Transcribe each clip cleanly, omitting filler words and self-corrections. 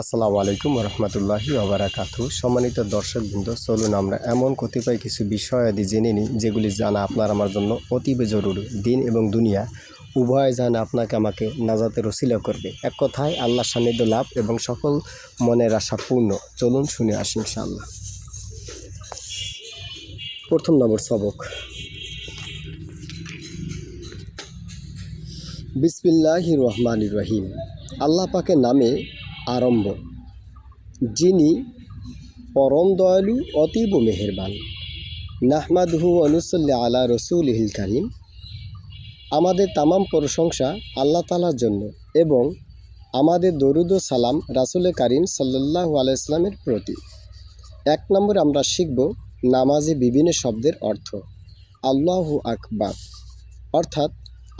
আসসালামু আলাইকুম রহমতুল্লাহি ওবারাকাতু। সম্মানিত দর্শকবৃন্দ, চলুন আমরা এমন কতিপয় কিছু বিষয়াদি জেনে নিই যেগুলি জানা আপনার আমার জন্য অতীব জরুরি। দিন এবং দুনিয়া উভয় জানা আপনাকে আমাকে নাজাতের ওসিলা করবে। এক কথায় আল্লাহর সান্নিধ্য লাভ এবং সকল মনের আশা পূর্ণ। চলুন শুনে আসি ইনশাআল্লাহ। প্রথম নম্বর সবক, বিসমিল্লাহির রহমানির রহিম। আল্লাহ পাকের নামে আরম্ভ, যিনি পরম দয়ালু অতীব মেহেরবান। নাহমাদহু অনুসল্লি আলা রসুলহিল কারিম। আমাদের তামাম প্রশংসা আল্লাহ তাআলার জন্য এবং আমাদের দরুদ ও সালাম রাসুল কারিম সাল্লাল্লাহু আলাইহি ওয়াসাল্লামের প্রতি। এক নম্বরে আমরা শিখব নামাজে বিভিন্ন শব্দের অর্থ। আল্লাহু আকবার অর্থাৎ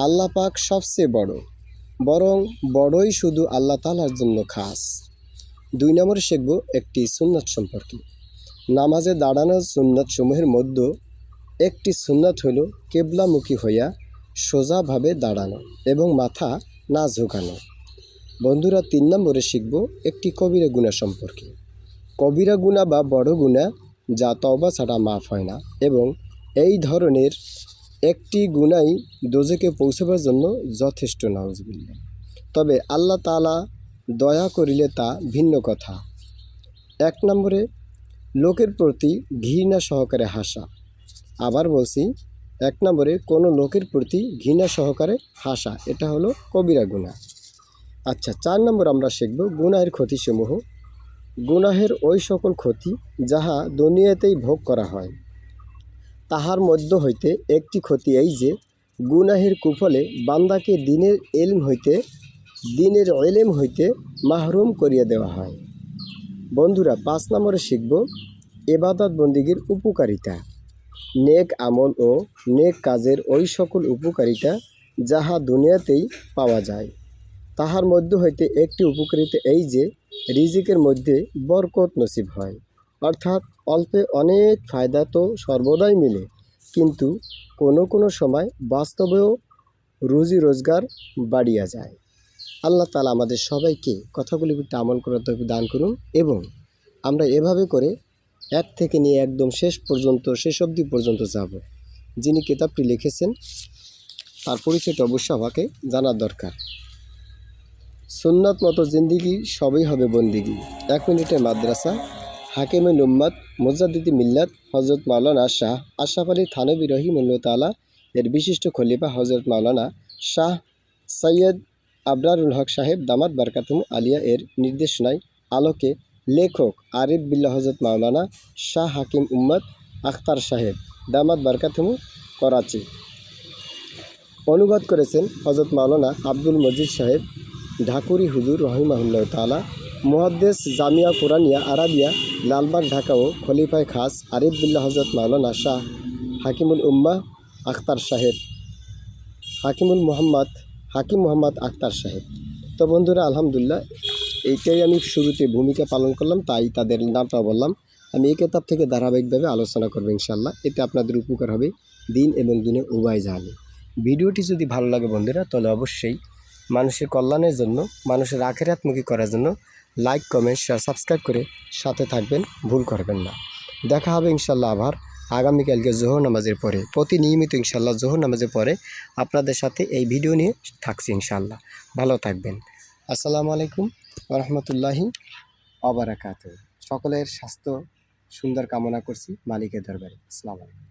আল্লাহ পাক সবচেয়ে বড়, বরং বড়ই শুধু আল্লাহ তাআলার জন্য খাস। দুই নম্বরে শিখব একটি সুন্নাত সম্পর্কে। নামাজে দাঁড়ানোর সুন্নাত সমূহের মধ্যে একটি সুন্নাত হলো কেবলামুখী হইয়া সোজাভাবে দাঁড়ানো এবং মাথা না ঝুঁকানো। বন্ধুরা, তিন নম্বরে শিখব একটি কবিরা গুনাহ সম্পর্কে। কবিরা গুনাহ বা বড় গুনাহ যা তওবা ছাড়া মাফ হয় না, এবং এই ধরনের একটি গুনাহই দোজখে পৌঁছাবার জন্য যথেষ্ট, নাউজুবিল্লাহ। তবে আল্লাহ তাআলা দয়া করিলে তা ভিন্ন কথা। এক নম্বরে লোকের প্রতি ঘৃণা সহকারে হাসা। আবার বলছি, এক নম্বরে কোনো লোকের প্রতি ঘৃণা সহকারে হাসা, এটা হলো কবিরা গুনাহ। আচ্ছা, চার নম্বর আমরা শিখব গুনাহের ক্ষতিসমূহ। গুনাহের ওই সকল ক্ষতি যাহা দুনিয়াতেই ভোগ করা হয়, তাহার মধ্য হইতে একটি ক্ষতি এই যে গুনাহের কুফলে বান্দাকে দিনের এলেম হইতে মাহরুম করিয়া দেওয়া হয়। বন্ধুরা, পাঁচ নম্বরে শিখব ইবাদত বন্দিগির উপকারিতা। নেক আমল ও নেক কাজের ওই সকল উপকারিতা যাহা দুনিয়াতেই পাওয়া যায়, তাহার মধ্য হইতে একটি উপকারিতা এই যে রিজিকের মধ্যে বরকত নসিব হয়। অর্থাৎ অল্পে অনেক ফায়দা তো সর্বদাই মিলে, কিন্তু কোনো কোনো সময় বাস্তবেও রুজি রোজগার বাড়িয়া যায়। আল্লাহ তাআলা আমাদের সবাইকে কথাগুলির প্রতি আমল করার তৌফিক দান করুন, এবং আমরা এভাবে করে এক থেকে নিয়ে একদম শেষ অবধি পর্যন্ত যাব। যিনি কিতাবটি লিখেছেন তার পরিচয়টা অবশ্যই আমাকে জানার দরকার। সুন্নাত মতো জিন্দিগি সবই হবে বন্দিগি। 1 মিনিটের মাদ্রাসা, হাকিমুল উম্মাত, মুজাদ্দিদি মিল্লাত হযরত মাওলানা শাহ আশরাফ আলী থানভী রহিমাহুল্লাহ তাআলা এর বিশিষ্ট খলিফা হযরত মাওলানা শাহ সৈয়দ আবরারুল হক সাহেব দামাত বারকাতুহু আলিয়া এর নির্দেশনায় আলোকে লেখক আরিফ বিল্লাহ হযরত মাওলানা শাহ হাকিম উম্মত আখতার সাহেব দামাত বারকাতুহু, করাচি। অনুবাদ করেছেন হযরত মাওলানা আব্দুল মজিদ সাহেব ঢাকুরি হুজুর রহিমাহুল্লাহ তাআলা। মুহাদ্দিস জামিয়া কুরআনিয়া আরাবিয়া, লালবাগ, ঢাকা ও খলিফায়ে খাস আরিফ বিল্লাহ হযরত মাওলানা শাহ হাকিমুল উম্মাহ আখতার সাহেব, হাকিম মোহাম্মদ আখতার সাহেব। তো বন্ধুরা, আলহামদুলিল্লাহ, এইটাই আমি শুরুতে ভূমিকা পালন করলাম, তাই তাদের নামটা বললাম। আমি এই কিতাব থেকে ধারাবাহিকভাবে আলোচনা করবো ইনশাআল্লাহ। এতে আপনাদের উপকার হবে দিন এবং দুনিয়া উভয় জাহানে। ভিডিওটি যদি ভালো লাগে বন্ধুরা, তাহলে অবশ্যই মানুষের কল্যাণের জন্য, মানুষের আখিরাতমুখী করার জন্য লাইক, কমেন্ট, শেয়ার, সাবস্ক্রাইব করে সাথে থাকবেন, ভুল করবেন না। দেখা হবে ইনশাআল্লাহ আবার আগামীকালকে জোহর নামাজের পরে। প্রতিনিয়মিত ইনশাআল্লাহ জোহর নামাজের পরে আপনাদের সাথে এই ভিডিও নিয়ে থাকছি ইনশাআল্লাহ। ভালো থাকবেন। আসসালামু আলাইকুম ওয়া রাহমাতুল্লাহি ওয়া বারাকাতুহু। সকলের স্বাস্থ্য সুন্দর কামনা করছি মালিকের দরবারে। আসসালামু আলাইকুম।